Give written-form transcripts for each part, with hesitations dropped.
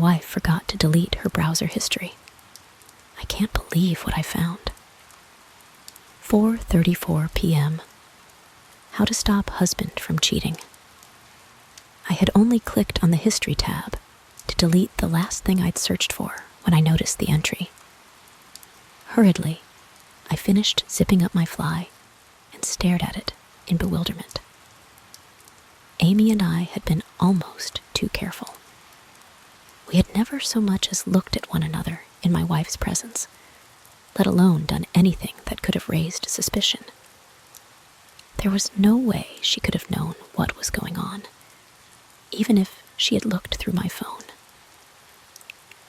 wife forgot to delete her browser history. I can't believe what I found. 4:34 p.m. How to stop husband from cheating. I had only clicked on the history tab to delete the last thing I'd searched for when I noticed the entry. Hurriedly, I finished zipping up my fly and stared at it in bewilderment. Amy and I had been almost too careful. We had never so much as looked at one another in my wife's presence, let alone done anything that could have raised suspicion. There was no way she could have known what was going on, even if she had looked through my phone.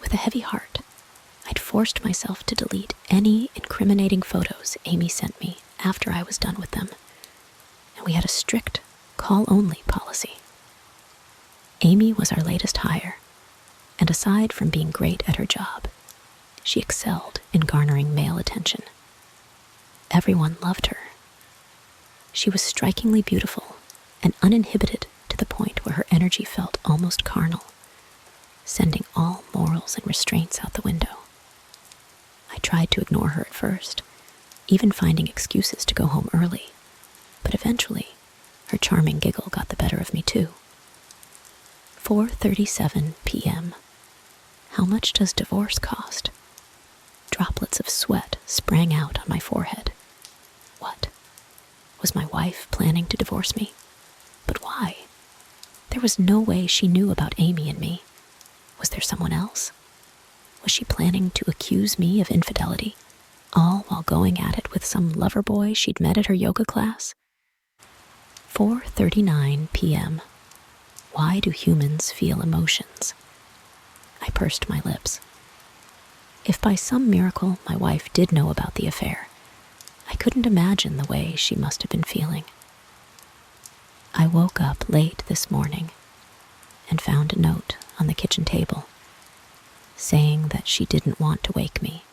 With a heavy heart, I'd forced myself to delete any incriminating photos Amy sent me after I was done with them, and we had a strict call-only policy. Amy was our latest hire, and aside from being great at her job, she excelled in garnering male attention. Everyone loved her. She was strikingly beautiful and uninhibited to the point where her energy felt almost carnal, sending all morals and restraints out the window. I tried to ignore her at first, even finding excuses to go home early, but eventually, her charming giggle got the better of me too. 4:37 p.m. How much does divorce cost? Droplets of sweat sprang out on my forehead. What? Was my wife planning to divorce me? But why? There was no way she knew about Amy and me. Was there someone else? Was she planning to accuse me of infidelity, all while going at it with some lover boy she'd met at her yoga class? 4:39 p.m. Why do humans feel emotions? I pursed my lips. If by some miracle my wife did know about the affair, I couldn't imagine the way she must have been feeling. I woke up late this morning and found a note on the kitchen table saying that she didn't want to wake me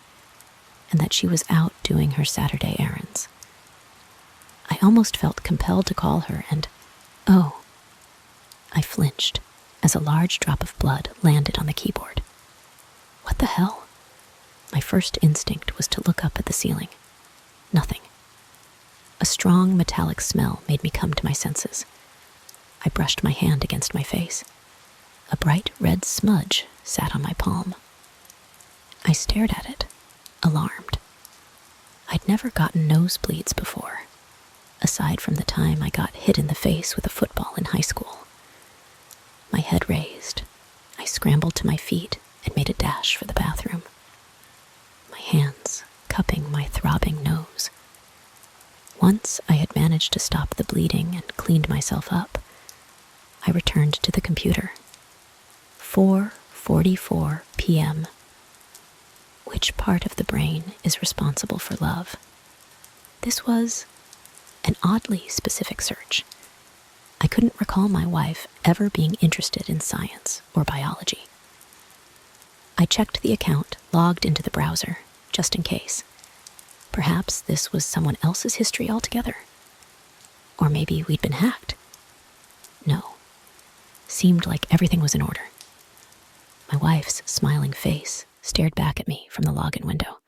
and that she was out doing her Saturday errands. I almost felt compelled to call her and, oh, I flinched as a large drop of blood landed on the keyboard. What the hell? My first instinct was to look up at the ceiling. Nothing. A strong metallic smell made me come to my senses. I brushed my hand against my face. A bright red smudge sat on my palm. I stared at it, alarmed. I'd never gotten nosebleeds before, aside from the time I got hit in the face with a football in high school. My head raised. I scrambled to my feet and made a dash for the bathroom, my hands cupping my throbbing nose. Once I had managed to stop the bleeding and cleaned myself up, I returned to the computer. 4:44 p.m. Which part of the brain is responsible for love? This was an oddly specific search. I couldn't recall my wife ever being interested in science or biology. I checked the account logged into the browser, just in case. Perhaps this was someone else's history altogether. Or maybe we'd been hacked. No. Seemed like everything was in order. My wife's smiling face stared back at me from the login window.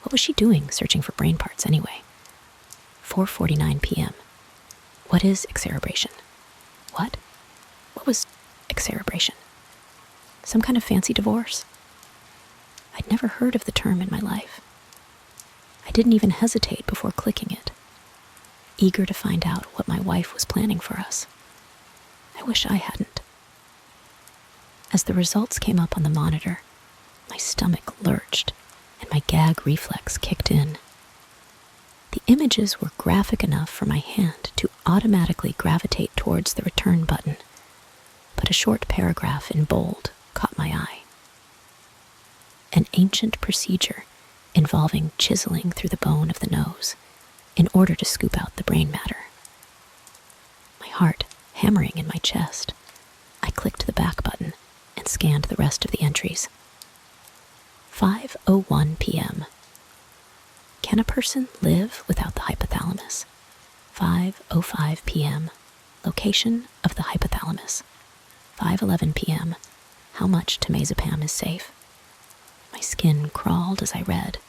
What was she doing searching for brain parts anyway? 4:49 p.m. What is excerebration? What? What was excerebration? Some kind of fancy divorce? I'd never heard of the term in my life. I didn't even hesitate before clicking it, eager to find out what my wife was planning for us. I wish I hadn't. As the results came up on the monitor, my stomach lurched and my gag reflex kicked in. The images were graphic enough for my hand to automatically gravitate towards the return button, but a short paragraph in bold caught my eye. An ancient procedure involving chiseling through the bone of the nose in order to scoop out the brain matter. My heart hammering in my chest, I clicked the back button and scanned the rest of the entries. 5:01 p.m. Can a person live without the hypothalamus? 5:05 p.m. Location of the hypothalamus. 5:11 p.m. how much temazepam is safe. My skin crawled as I read,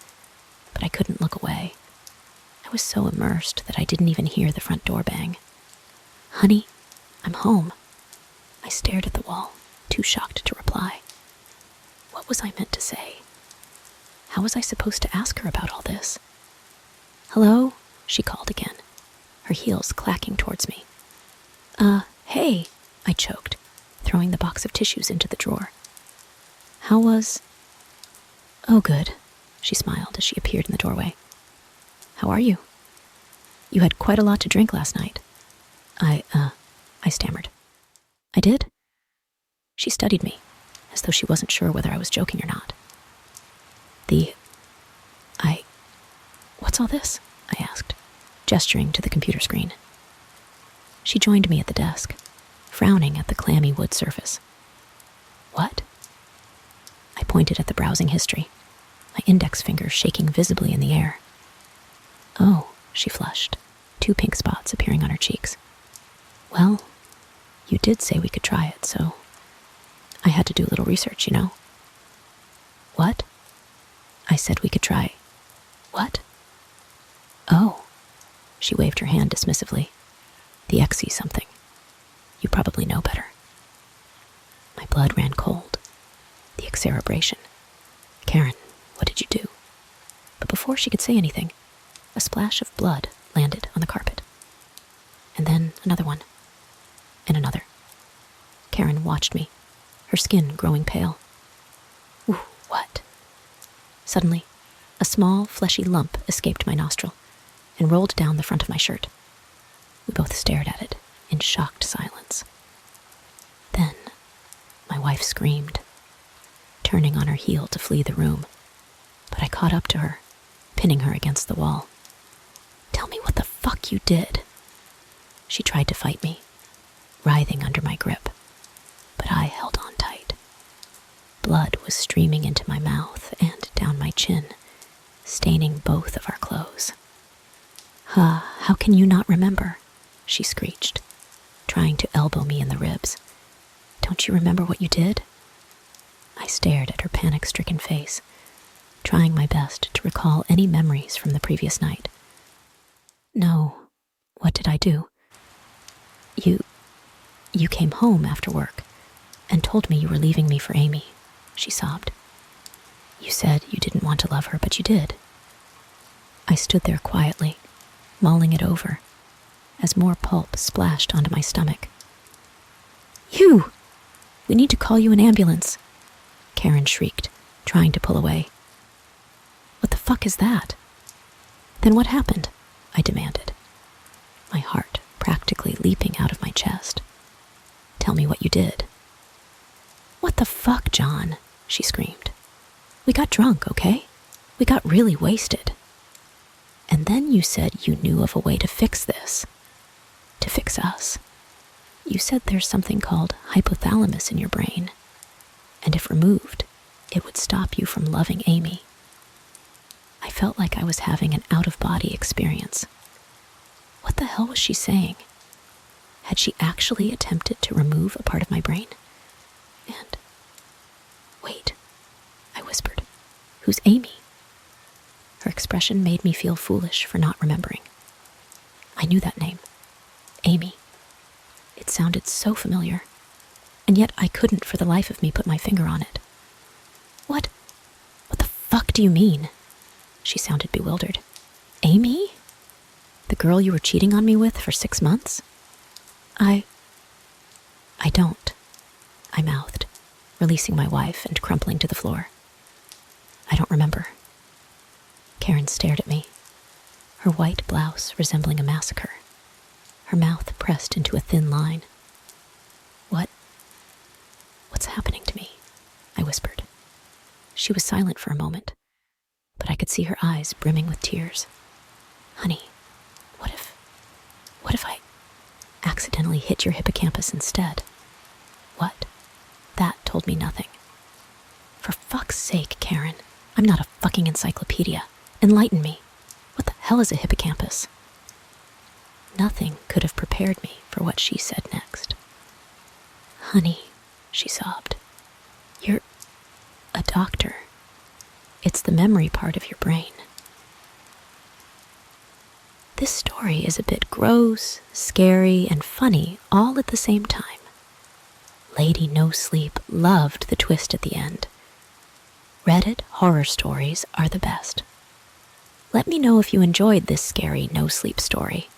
but I couldn't look away. I was so immersed that I didn't even hear the front door bang. "Honey, I'm home." I stared at the wall, too shocked to reply. What was I meant to say? How was I supposed to ask her about all this? "Hello?" she called again, her heels clacking towards me. Hey," I choked, throwing the box of tissues into the drawer. "How was—" "Oh, good," she smiled as she appeared in the doorway. "How are you? You had quite a lot to drink last night." I stammered. "I did?" She studied me, as though she wasn't sure whether I was joking or not. What's all this?" I asked, gesturing to the computer screen. She joined me at the desk, frowning at the clammy wood surface. "What?" I pointed at the browsing history, my index finger shaking visibly in the air. "Oh," she flushed, 2 pink spots appearing on her cheeks. "Well, you did say we could try it, so I had to do a little research, you know." "What?" I said we could try. "What?" "Oh," she waved her hand dismissively. "The XE something. You probably know better." My blood ran cold. The excerebration. "Karen, what did you do?" But before she could say anything, a splash of blood landed on the carpet. And then another one. And another. Karen watched me, her skin growing pale. "Ooh, what?" Suddenly, a small, fleshy lump escaped my nostril and rolled down the front of my shirt. We both stared at it in shocked silence. Then, my wife screamed, turning on her heel to flee the room, but I caught up to her, pinning her against the wall. "Tell me what the fuck you did." She tried to fight me, writhing under my grip, but I held on tight. Blood was streaming into my mouth and down my chin, staining both of our clothes. How can you not remember?" she screeched, trying to elbow me in the ribs. "Don't you remember what you did?" I stared at her panic-stricken face, trying my best to recall any memories from the previous night. "No, what did I do?" You came home after work and told me you were leaving me for Amy," she sobbed. "You said you didn't want to love her, but you did." I stood there quietly, mulling it over, as more pulp splashed onto my stomach. "You! We need to call you an ambulance," Karen shrieked, trying to pull away. "What the fuck is that?" "Then what happened?" I demanded, my heart practically leaping out of my chest. "Tell me what you did." "What the fuck, John?" she screamed. "We got drunk, okay? We got really wasted. And then you said you knew of a way to fix this. To fix us. You said there's something called hypothalamus in your brain, and if removed, it would stop you from loving Amy." I felt like I was having an out-of-body experience. What the hell was she saying? Had she actually attempted to remove a part of my brain? And... "Wait," I whispered. "Who's Amy?" Her expression made me feel foolish for not remembering. I knew that name. Amy. It sounded so familiar, and yet I couldn't for the life of me put my finger on it. What the fuck do you mean?" She sounded bewildered. "Amy? The girl you were cheating on me with for 6 months?" I don't," I mouthed, releasing my wife and crumpling to the floor. "I don't remember." Karen stared at me, her white blouse resembling a massacre, her mouth pressed into a thin line. What's happening to me?" I whispered. She was silent for a moment, but I could see her eyes brimming with tears. "Honey, what if I accidentally hit your hippocampus instead?" "What?" That told me nothing. "For fuck's sake, Karen, I'm not a fucking encyclopedia. Enlighten me. What the hell is a hippocampus?" Nothing could have prepared me for what she said next. "Honey," she sobbed, You're a doctor. It's the memory part of your brain. This story is a bit gross, scary, and funny all at the same time. Lady No Sleep loved the twist at the end. Reddit horror stories are the best. Let me know if you enjoyed this scary no sleep story.